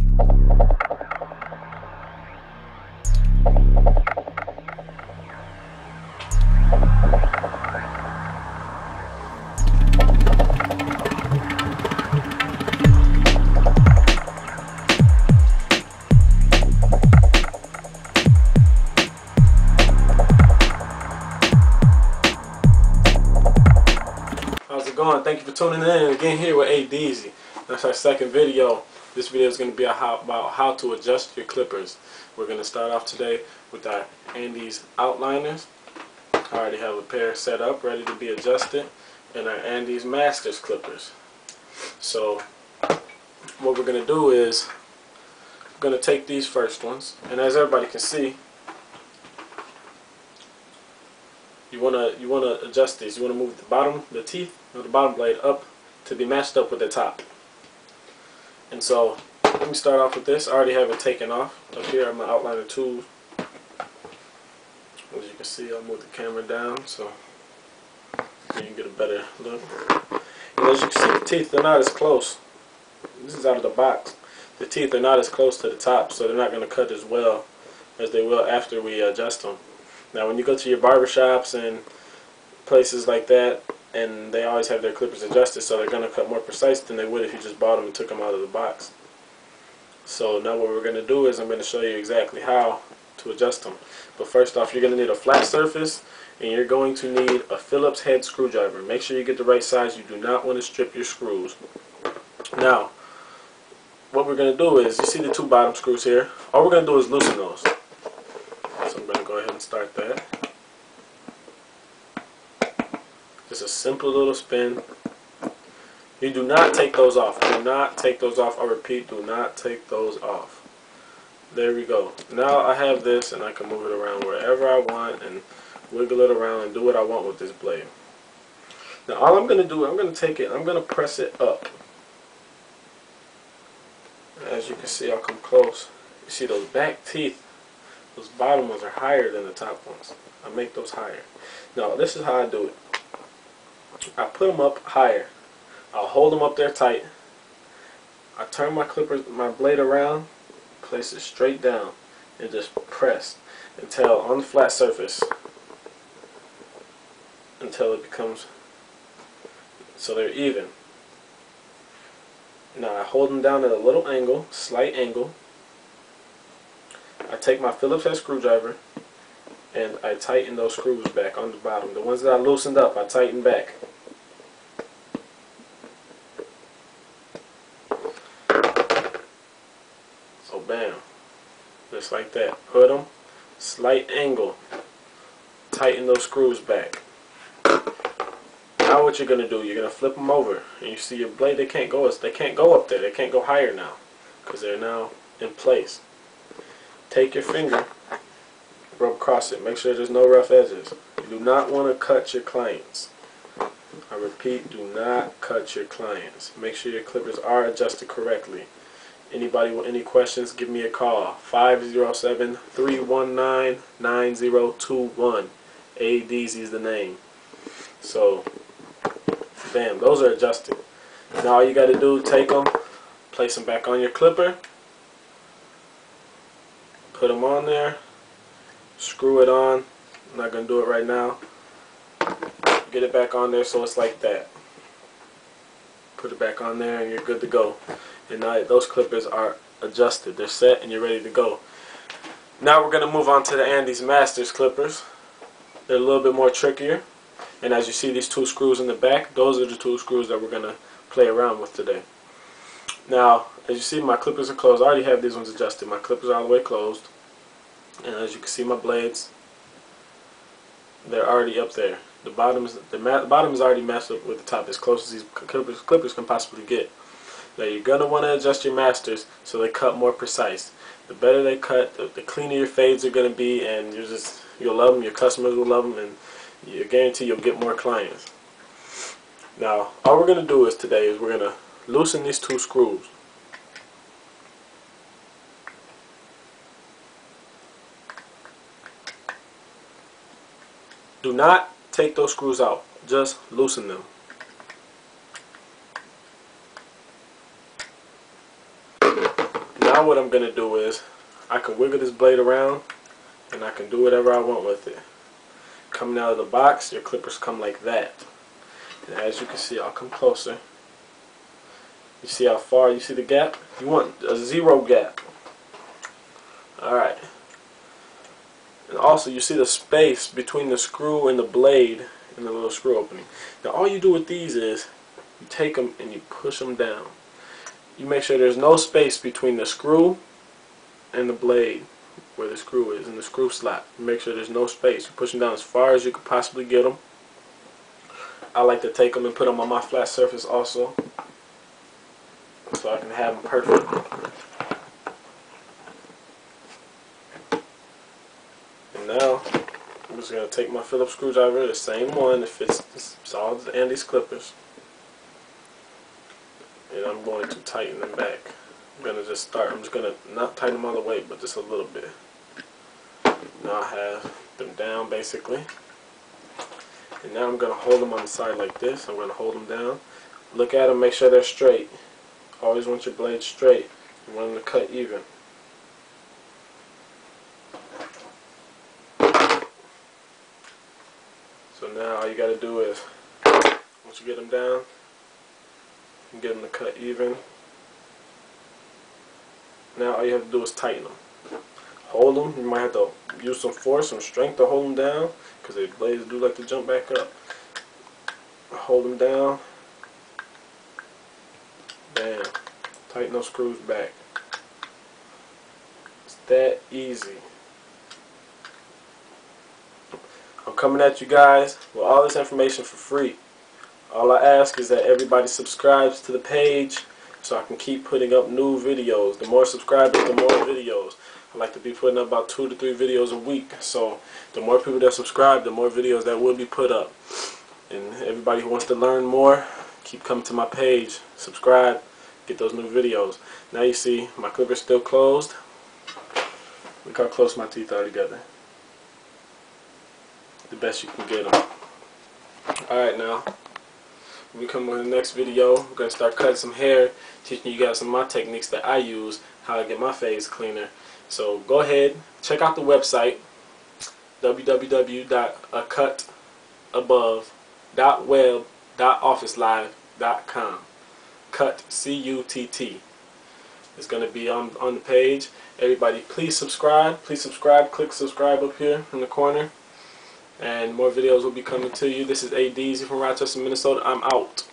How's it going? Thank you for tuning in again here with A Deezy. That's our second video. This video is going to be about how to adjust your clippers. We're going to start off today with our Andes outliners. I already have a pair set up ready to be adjusted, and our Andes Masters clippers. So what we're going to do is we're going to take these first ones, and as everybody can see, you want to adjust these. You want to move the teeth of the bottom blade up to be matched up with the top. And so let me start off with this. I already have it taken off. Up here are my outliner tools. As you can see, I'll move the camera down so you can get a better look. And as you can see, the teeth, they're not as close. This is out of the box. The teeth are not as close to the top, so they're not going to cut as well as they will after we adjust them. Now when you go to your barber shops and places like that, and they always have their clippers adjusted, so they're going to cut more precise than they would if you just bought them and took them out of the box. So now what we're going to do is I'm going to show you exactly how to adjust them. But first off, you're going to need a flat surface, and you're going to need a Phillips head screwdriver. Make sure you get the right size. You do not want to strip your screws. Now what we're going to do is, you see the two bottom screws here, all we're going to do is loosen those. So I'm going to go ahead and start that. Just a simple little spin. You do not take those off. Do not take those off. I repeat, do not take those off. There we go. Now I have this, and I can move it around wherever I want and wiggle it around and do what I want with this blade. Now all I'm going to do, I'm going to take it, I'm going to press it up. As you can see, I'll come close. You see those back teeth? Those bottom ones are higher than the top ones. I make those higher. Now this is how I do it. I put them up higher. I'll hold them up there tight. I turn my blade around, place it straight down, and just press until on the flat surface, until it becomes so they're even. Now I hold them down at a little angle, slight angle. I take my Phillips head screwdriver and I tighten those screws back on the bottom. The ones that I loosened up, I tighten back. So bam, just like that. Put them, slight angle, tighten those screws back. Now what you're gonna do? You're gonna flip them over, and you see your blade. They can't go up there. They can't go higher now because they're now in place. Take your finger, rub across it. Make sure there's no rough edges. You do not want to cut your clients. I repeat, do not cut your clients. Make sure your clippers are adjusted correctly. Anybody with any questions, give me a call. 507-319-9021. A Deezy is the name. So, bam, those are adjusted. Now all you got to do, take them, place them back on your clipper. Put them on there, screw it on. I'm not going to do it right now. Get it back on there so it's like that. Put it back on there and you're good to go. And now those clippers are adjusted. They're set and you're ready to go. Now we're going to move on to the Andes Masters clippers. They're a little bit more trickier. And as you see these two screws in the back, those are the two screws that we're going to play around with today. Now, as you see, my clippers are closed. I already have these ones adjusted. My clippers are all the way closed. And as you can see, my blades, they're already up there. The bottom is already matched up with the top, as close as these clippers can possibly get. Now you're going to want to adjust your masters so they cut more precise. The better they cut, the cleaner your fades are going to be, and you'll love them, your customers will love them, and you guarantee you'll get more clients. Now all we're going to do today is we're going to loosen these two screws. Do not take those screws out, just loosen them. now what I'm going to do is I can wiggle this blade around and I can do whatever I want with it. Coming out of the box, your clippers come like that. And as you can see, I'll come closer. You see how far, you see the gap? You want a 0 gap. Alright. And also you see the space between the screw and the blade and the little screw opening. Now all you do with these is you take them and you push them down. You make sure there's no space between the screw and the blade where the screw is and the screw slot. You make sure there's no space. You push them down as far as you could possibly get them. I like to take them and put them on my flat surface also, so I can have them perfect. And now I'm just going to take my Phillips screwdriver, the same one that fits all the Andy's clippers, and I'm going to tighten them back. I'm going to just start, I'm just going to not tighten them all the way, but just a little bit. Now I have them down basically. And now I'm going to hold them on the side like this. I'm going to hold them down. Look at them, make sure they're straight. Always want your blade straight. You want them to cut even. So now all you got to do is, once you get them down, you get them to cut even. Now all you have to do is tighten them. Hold them. You might have to use some force, some strength to hold them down, because the blades do like to jump back up. Hold them down. Bam. Tighten those screws back. It's that easy. I'm coming at you guys with all this information for free. All I ask is that everybody subscribes to the page so I can keep putting up new videos. The more subscribers, the more videos. I like to be putting up about 2 to 3 videos a week. So the more people that subscribe, the more videos that will be put up. And everybody who wants to learn more, keep coming to my page. Subscribe, get those new videos. Now you see my clipper's still closed. Look how close my teeth are together. The best you can get them. Alright, now when we come with the next video, we're going to start cutting some hair, teaching you guys some of my techniques that I use, how I get my fades cleaner. So go ahead, check out the website, www.acuttabove.web.officelive.com. Cut, C-U-T-T. It's going to be on the page. Everybody, please subscribe. Please subscribe. Click subscribe up here in the corner. And more videos will be coming to you. This is A. Deezy from Rochester, Minnesota. I'm out.